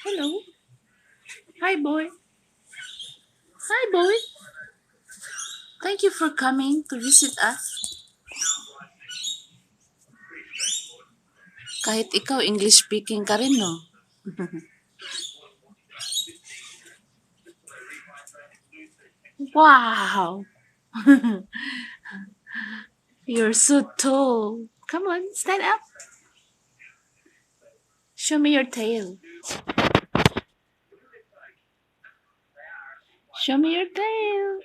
Hello. Hi, boy. Hi, boy. Thank you for coming to visit us. Kahit ikaw, English speaking ka rin, no? Wow. You're so tall. Come on, stand up. Show me your tail. Show me your tail.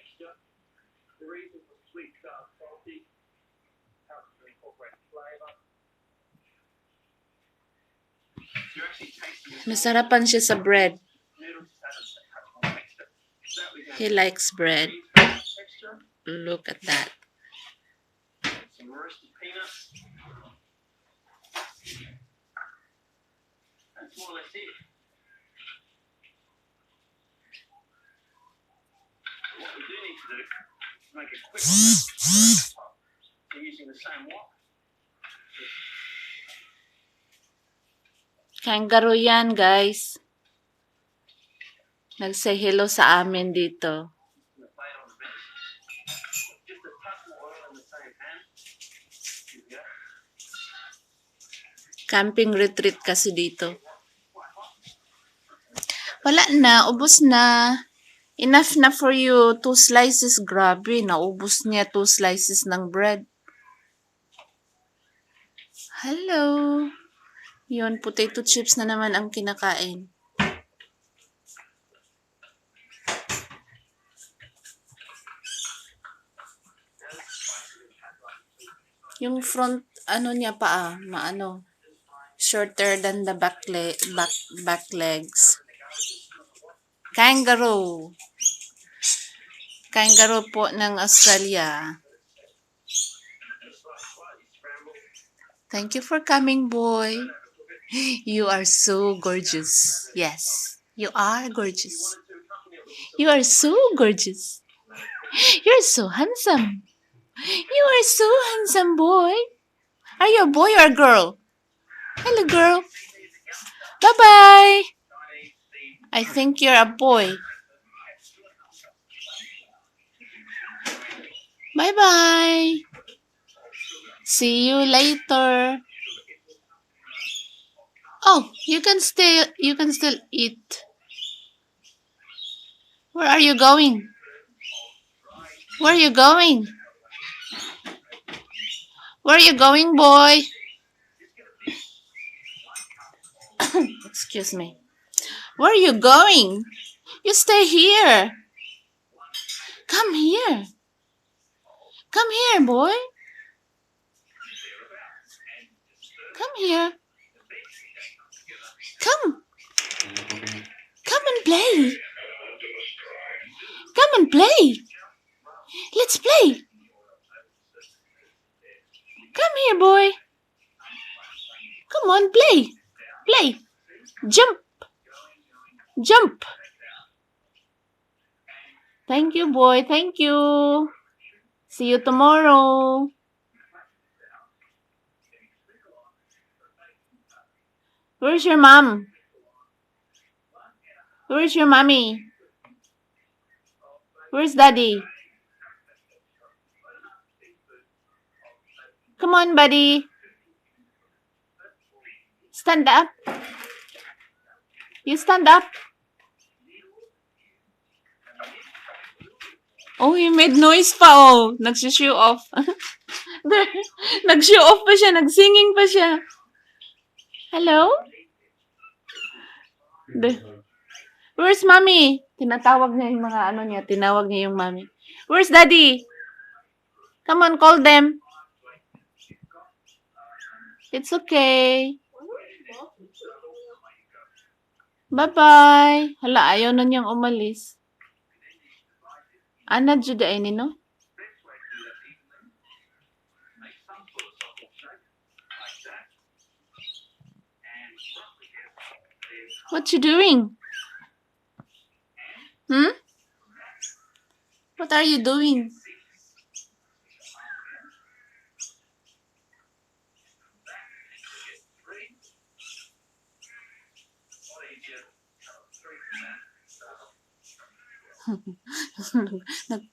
Masarapan siya sa bread. He likes bread. Look at that. Kangaroo yan, guys. Nag-say hello sa amin dito. Camping retreat kasi dito. Wala na, ubos na. Enough na for you. 2 slices, grabe. Naubos niya 2 slices ng bread. Hello. Yun, potato chips na naman ang kinakain. Yung front, ano niya pa maano, shorter than the back legs. Kangaroo. Kangaroo po ng Australia. Thank you for coming, boy. You are so gorgeous. Yes, you are gorgeous. You are so gorgeous. You're so handsome. You are so handsome, boy. Are you a boy or a girl? Hello, girl. Bye-bye. I think you're a boy. Bye-bye. See you later. Oh, you can still eat. Where are you going? Where are you going? Where are you going, boy? Excuse me. Where are you going? You stay here. Come here. Come here, boy. Come here. Come. Come and play. Come and play. Let's play. Come here, boy. Come on, play. Play. Jump. Jump. Thank you, boy. Thank you. See you tomorrow. Where's your mom? Where's your mommy? Where's daddy? Come on, buddy. Stand up. You stand up. Oh, he made noise pa, oh. Nag-show off. Nag-show off pa siya. Nag-singing pa siya. Hello? Where's mommy? Tinatawag niya yung mga ano niya. Tinawag niya yung mommy. Where's daddy? Come on, call them. It's okay. Bye-bye. Hala, ayaw na niyang umalis. Ana, Jude ay nino? What you doing? Hmm? What are you doing? Nag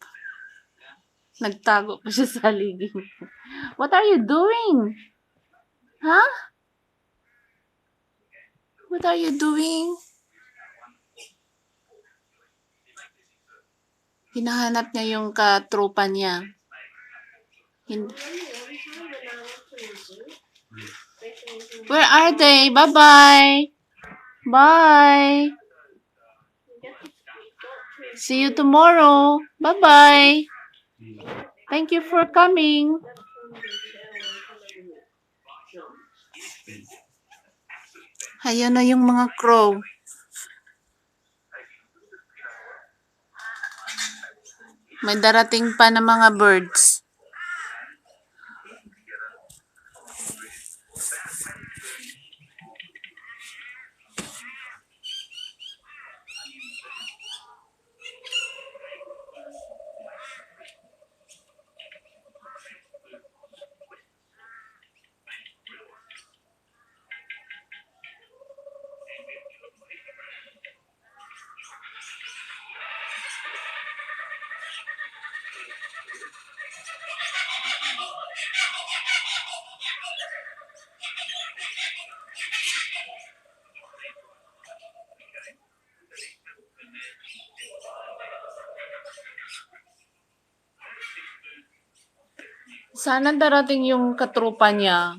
Nagtago pa siya sa liging. What are you doing? Huh? What are you doing? Hinahanap niya yung katropa niya. Where are they? Bye-bye. Bye. See you tomorrow. Bye-bye. Thank you for coming. Ayan na yung mga crow. May darating pa na mga birds. Sana darating yung katropa niya.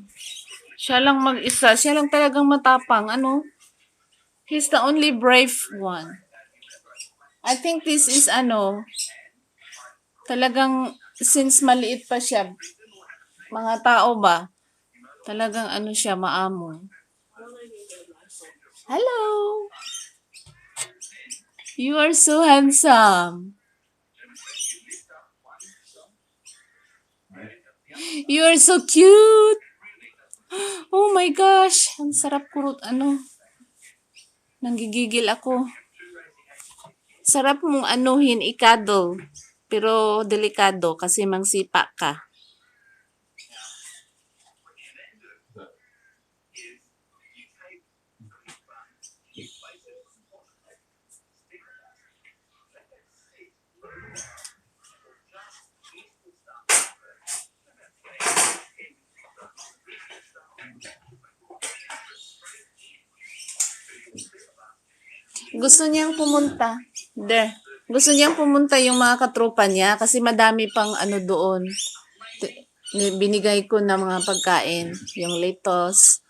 Siya lang mag-isa. Siya lang talagang matapang. Ano? He's the only brave one. I think this is talagang since maliit pa siya, mga tao ba? Talagang siya, maamo. Hello! You are so handsome. You are so cute. Oh my gosh, ang sarap kurot nanggigigil ako. Sarap mong anuhin, ikado. Pero delikado kasi mangsipa ka. Gusto niyang pumunta. Gusto niyang pumunta yung mga katropa niya kasi madami pang doon. Binigay ko na mga pagkain. Yung lettuce,